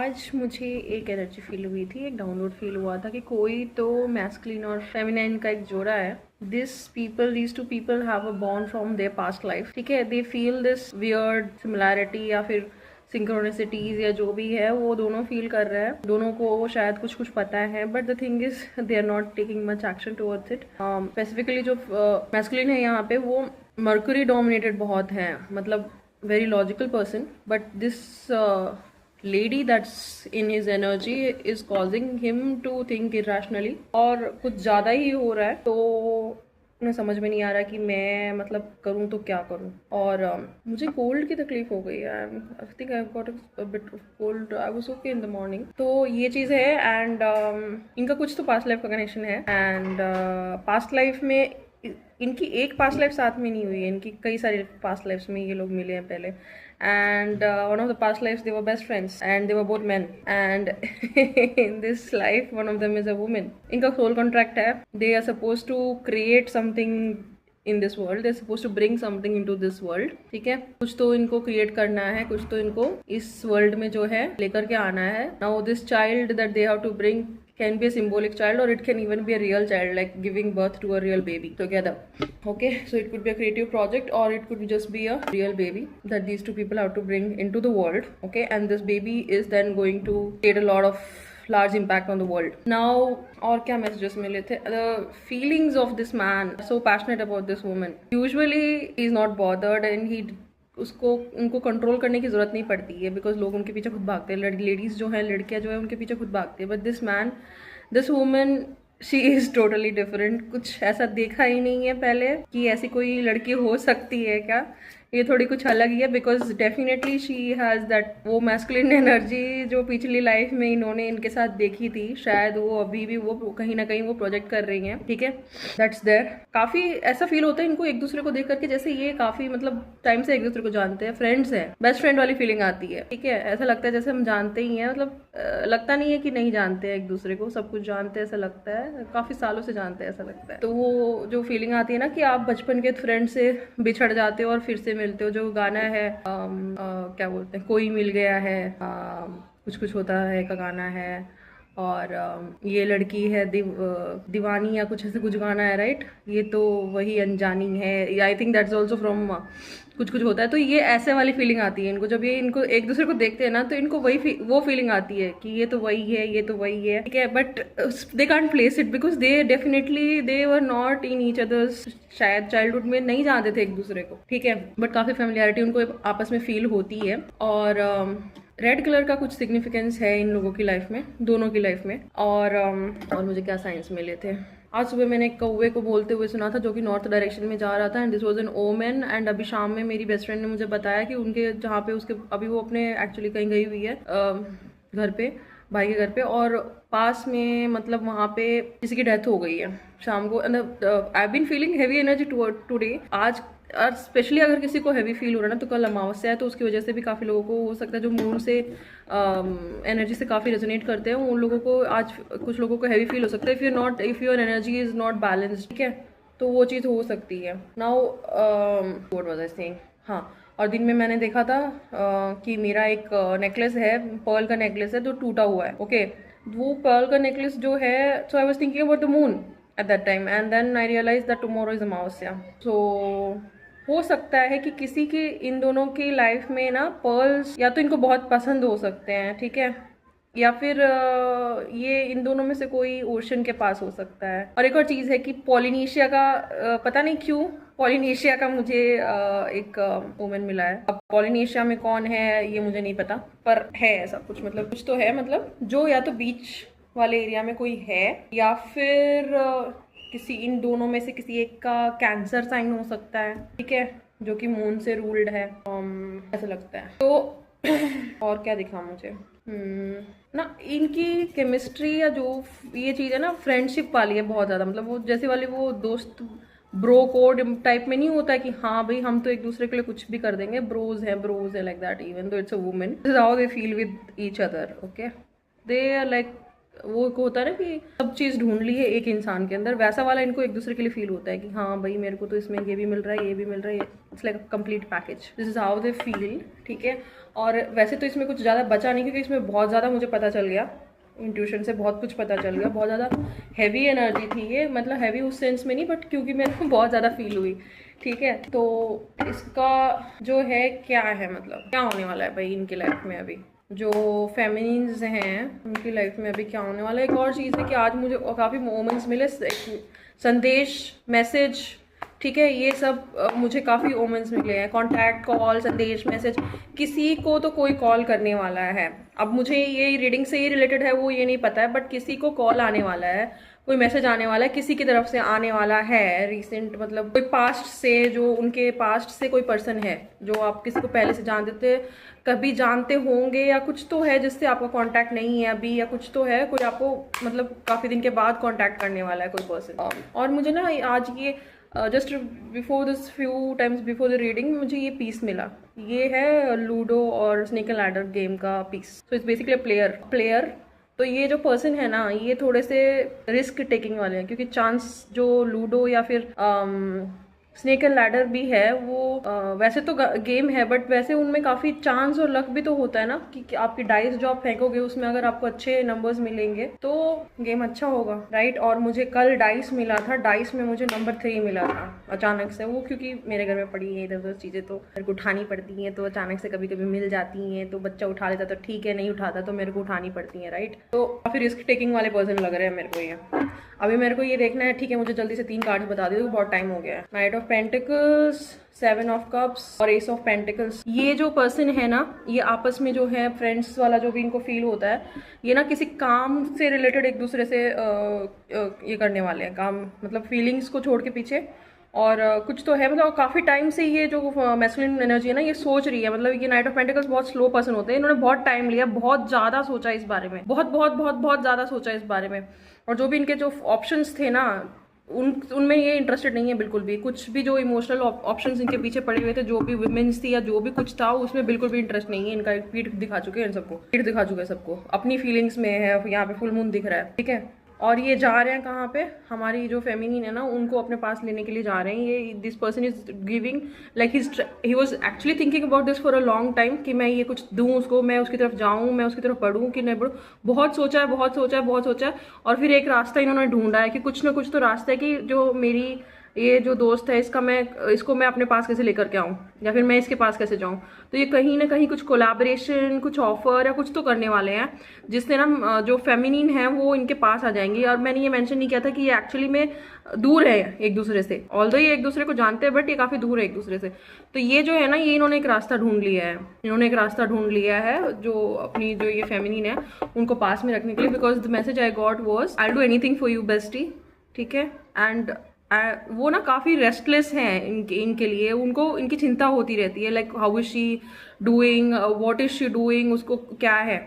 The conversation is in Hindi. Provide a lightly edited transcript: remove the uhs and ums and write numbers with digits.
आज मुझे एक एनर्जी फील हुई थी, एक डाउनलोड फील हुआ था कि कोई तो मैस्कुलिन और फेमिनाइन का एक जोड़ा है. these two people have a bond from their past life. ठीक है, they feel this weird similarity या फिर सिंक्रोनिसिटीज या जो भी है वो दोनों फील कर रहे हैं. दोनों को शायद कुछ कुछ पता है, but the thing is they are not taking much action towards it. Specifically जो मैस्कुलिन है यहाँ पे वो मर्क्यूरी डोमिनेटेड बहुत है, मतलब very logical person, but this lady that's in his energy is causing him to think irrationally और कुछ ज़्यादा ही हो रहा है. तो उन्हें समझ में नहीं आ रहा कि मैं मतलब करूँ तो क्या करूँ. और मुझे कोल्ड की तकलीफ हो गई है. I think I got a bit of cold. I was okay in the morning. तो ये चीज़ है. एंड इनका कुछ तो पास्ट लाइफ का कनेक्शन है. एंड पास्ट लाइफ में इनकी एक पास्ट लाइफ साथ में नहीं हुई है, इनकी कई सारी पास्ट लाइफ्स में ये लोग मिले हैं पहले. And one of the past lifes they were best friends and they were both men. And in this life one of them is a women. इनका सोल कॉन्ट्रैक्ट है. They are suppose to create something in this world. They are suppose to bring something in to this world. ठीक है, कुछ तो इनको क्रिएट करना है, कुछ तो इनको इस वर्ल्ड में जो है लेकर के आना है. Now this child that they have to bring can be a symbolic child or it can even be a real child, like giving birth to a real baby together. Okay, so it could be a creative project or it could just be a real baby that these two people have to bring into the world. Okay, and this baby is then going to create a lot of large impact on the world. Now और क्या messages मिले थे? The feelings of this man, so passionate about this woman. Usually he is not bothered and he उनको कंट्रोल करने की ज़रूरत नहीं पड़ती है, बिकॉज लोग उनके पीछे खुद भागते हैं. लेडीज़ जो हैं, लड़कियां जो है उनके पीछे खुद भागती है. But this man, this woman, she is totally different. कुछ ऐसा देखा ही नहीं है पहले कि ऐसी कोई लड़की हो सकती है क्या. ये थोड़ी कुछ अलग ही है, because definitely she has that वो मैस्कुलिन एनर्जी जो पिछली लाइफ में इन्होंने इनके साथ देखी थी. शायद वो अभी भी वो कहीं ना कहीं वो प्रोजेक्ट कर रही हैं. ठीक है, दैट्स देयर. काफ़ी ऐसा फील होता है इनको एक दूसरे को देख करके जैसे ये काफ़ी मतलब टाइम से एक दूसरे को जानते हैं, फ्रेंड्स हैं, बेस्ट फ्रेंड वाली फीलिंग आती है. ठीक है, ऐसा लगता है जैसे हम जानते ही हैं. मतलब लगता नहीं है कि नहीं जानते हैं एक दूसरे को, सब कुछ जानते हैं ऐसा लगता है. काफ़ी सालों से जानते हैं ऐसा लगता है. तो वो जो फीलिंग आती है ना कि आप बचपन के फ्रेंड से बिछड़ जाते हो और फिर से मिलते हो. जो गाना है क्या बोलते हैं, कोई मिल गया है, कुछ कुछ होता है का गाना है. और ये लड़की है दीवानी या कुछ ऐसे कुछ गाना है, राइट. ये तो वही अनजानी है. I think that's also from कुछ कुछ होता है. तो ये ऐसे वाली फीलिंग आती है इनको जब ये इनको एक दूसरे को देखते हैं ना, तो इनको वो फीलिंग आती है कि ये तो वही है, ये तो वही है. ठीक है, but they can't place it because they definitely they were not in each others. शायद चाइल्डहुड में नहीं जानते थे एक दूसरे को. ठीक है, बट काफ़ी फैमिलियरिटी उनको आपस में फील होती है. और रेड कलर का कुछ सिग्निफिकेंस है इन लोगों की लाइफ में, दोनों की लाइफ में. और मुझे क्या साइंस मिले थे. आज सुबह मैंने एक कौवे को बोलते हुए सुना था जो कि नॉर्थ डायरेक्शन में जा रहा था. And this was an omen. And अभी शाम में मेरी बेस्ट फ्रेंड ने मुझे बताया कि उनके जहाँ पे उसके अभी वो अपने एक्चुअली कहीं गई हुई है घर पे, भाई के घर पे, और पास में मतलब वहाँ पे किसी की डेथ हो गई है शाम को. I been feeling heavy energy today आज. और स्पेशली अगर किसी को हैवी फील हो रहा है ना, तो कल अमावस्या है, तो उसकी वजह से भी काफ़ी लोगों को हो सकता है जो मून से एनर्जी से काफ़ी रेजोनेट करते हैं, उन लोगों को आज कुछ लोगों को हैवी फील हो सकता है if your energy is not balanced. ठीक है, तो वो चीज़ हो सकती है. Now what was I saying. हाँ, और दिन में मैंने देखा था कि मेरा एक नेकलेस है, पर्ल का नेकलेस है, जो टूटा हुआ है. ओके, वो पर्ल का नेकलेस जो है, so I was thinking about the moon at that time and then I realized that tomorrow is Amavasya. so हो सकता है कि किसी की इन दोनों की लाइफ में ना पर्ल्स या तो इनको बहुत पसंद हो सकते हैं. ठीक है, या फिर ये इन दोनों में से कोई ओशन के पास हो सकता है. और एक और चीज़ है कि पॉलिनेशिया का पता नहीं क्यों पॉलिनेशिया का मुझे एक वुमन मिला है. अब पॉलिनेशिया में कौन है ये मुझे नहीं पता, पर है ऐसा कुछ, मतलब कुछ तो है, मतलब जो या तो बीच वाले एरिया में कोई है या फिर किसी इन दोनों में से किसी एक का कैंसर साइन हो सकता है. ठीक है, जो कि मून से रूल्ड है, ऐसा लगता है. तो और क्या दिखा मुझे ना, इनकी केमिस्ट्री या जो ये चीज़ है ना, फ्रेंडशिप वाली है बहुत ज़्यादा. मतलब वो जैसे वाली वो दोस्त ब्रो कोड टाइप में नहीं होता है कि हाँ भाई हम तो एक दूसरे के लिए कुछ भी कर देंगे, ब्रोज है like that. Even though it's a woman, this is how they feel with each other. Okay, they are like वो होता है ना कि सब चीज़ ढूंढ ली है एक इंसान के अंदर, वैसा वाला इनको एक दूसरे के लिए फील होता है कि हाँ भाई मेरे को तो इसमें ये भी मिल रहा है, ये भी मिल रहा है. It's like a complete package. This is how they feel. ठीक है, और वैसे तो इसमें कुछ ज़्यादा बचा नहीं, क्योंकि इसमें बहुत ज़्यादा मुझे पता चल गया, इंट्यूशन से बहुत कुछ पता चल गया, बहुत ज़्यादा हैवी एनर्जी थी ये, मतलब हैवी उस सेंस में नहीं, बट क्योंकि मेरे को बहुत ज़्यादा फील हुई। ठीक है, तो इसका जो है क्या है, मतलब क्या होने वाला है भाई इनकी लाइफ में अभी, जो फेमिनिन्स हैं उनकी लाइफ में अभी क्या होने वाला है। एक और चीज़ है कि आज मुझे काफ़ी मोमेंट्स मिले, संदेश, मैसेज, ठीक है, ये सब मुझे काफ़ी ओमेंस मिले हैं, कॉन्टैक्ट कॉल, संदेश, मैसेज। किसी को तो कोई कॉल करने वाला है, अब मुझे ये रीडिंग से ही रिलेटेड है वो ये नहीं पता है, बट किसी को कॉल आने वाला है, कोई मैसेज आने वाला है, किसी की तरफ से आने वाला है रिसेंट, मतलब कोई पास्ट से, जो उनके पास्ट से कोई पर्सन है जो आप किसी को पहले से जानते थे, कभी जानते होंगे, या कुछ तो है जिससे आपका कांटेक्ट नहीं है अभी, या कुछ तो है, कोई आपको मतलब काफ़ी दिन के बाद कांटेक्ट करने वाला है कोई पर्सन। और मुझे ना आज ये just before this few times before the reading मुझे ये पीस मिला, ये है लूडो और स्नेक एंड लैडर गेम का पीस। So it's basically player. तो ये जो पर्सन है ना, ये थोड़े से रिस्क टेकिंग वाले हैं, क्योंकि चांस जो लूडो या फिर स्नेक एंड लैडर भी है वो वैसे तो गेम है, बट वैसे उनमें काफ़ी चांस और लक भी तो होता है ना, कि आपकी डाइस जो आप फेंकोगे उसमें अगर आपको अच्छे नंबर्स मिलेंगे तो गेम अच्छा होगा, राइट। और मुझे कल डाइस मिला था, डाइस में मुझे नंबर 3 मिला था अचानक से, वो क्योंकि मेरे घर में पड़ी है इधर उधर चीज़ें तो मेरे को उठानी पड़ती हैं, तो अचानक से कभी कभी मिल जाती हैं, तो बच्चा उठा लेता तो ठीक है, नहीं उठाता तो मेरे को उठानी पड़ती हैं, राइट। तो काफ़ी रिस्क टेकिंग वाले पर्सन लग रहे हैं मेरे को ये। अभी मेरे को ये देखना है, ठीक है, मुझे जल्दी से 3 कार्ड्स बता दो, बहुत टाइम हो गया है। Night of pentacles, 7 of cups और एस ऑफ पेंटिकल्स। ये जो पर्सन है ना, ये आपस में जो है फ्रेंड्स वाला जो भी इनको फील होता है, ये ना किसी काम से रिलेटेड एक दूसरे से ये करने वाले हैं काम, मतलब फीलिंग्स को छोड़ के पीछे, और कुछ तो है, मतलब काफ़ी टाइम से ये जो मैस्कुलिन एनर्जी है ना, ये सोच रही है, मतलब ये नाइट ऑफ पेंटिकल्स बहुत स्लो पर्सन होते हैं, इन्होंने बहुत टाइम लिया, बहुत ज़्यादा सोचा इस बारे में, बहुत बहुत बहुत बहुत ज़्यादा सोचा इस बारे में, और जो भी इनके जो ऑप्शंस थे ना उनमें ये इंटरेस्टेड नहीं है बिल्कुल भी, कुछ भी जो इमोशनल ऑप्शंस इनके पीछे पड़े हुए थे, जो भी वुमेन्स थी या जो भी कुछ था, उसमें बिल्कुल भी इंटरेस्ट नहीं है इनका। पीठ दिखा चुके हैं इन सबको, पीठ दिखा चुके हैं सबको, अपनी फीलिंग्स में है, यहाँ पे फुल मून दिख रहा है, ठीक है। और ये जा रहे हैं कहाँ पे, हमारी जो फेमिनिन है ना उनको अपने पास लेने के लिए जा रहे हैं। ये this person is giving like he was actually thinking about this for a long time, कि मैं ये कुछ दूं उसको, मैं उसकी तरफ जाऊं, मैं उसकी तरफ बढ़ूं कि नहीं बढ़ूं, बहुत सोचा है, बहुत सोचा है, बहुत सोचा है। और फिर एक रास्ता इन्होंने ढूंढा है कि कुछ ना कुछ तो रास्ता है, कि जो मेरी ये जो दोस्त है इसको मैं अपने पास कैसे लेकर के आऊँ, या फिर मैं इसके पास कैसे जाऊँ। तो ये कहीं ना कहीं कुछ कोलैबोरेशन, कुछ ऑफर या कुछ तो करने वाले हैं, जिससे ना जो फेमिनिन है वो इनके पास आ जाएंगी। और मैंने ये मेंशन नहीं किया था कि ये एक्चुअली में दूर है एक दूसरे से, ऑल्दो ये एक दूसरे को जानते हैं, बट ये काफ़ी दूर है एक दूसरे से। तो ये जो है ना, ये इन्होंने एक रास्ता ढूंढ लिया है, इन्होंने एक रास्ता ढूंढ लिया है जो अपनी जो ये फेमिनिन है उनको पास में रखने के लिए, because the message I got was I do anything for you bestie, ठीक है। एंड वो ना काफ़ी रेस्टलेस हैं इनके लिए, उनको इनकी चिंता होती रहती है, like how is she doing, what is she doing, उसको क्या है।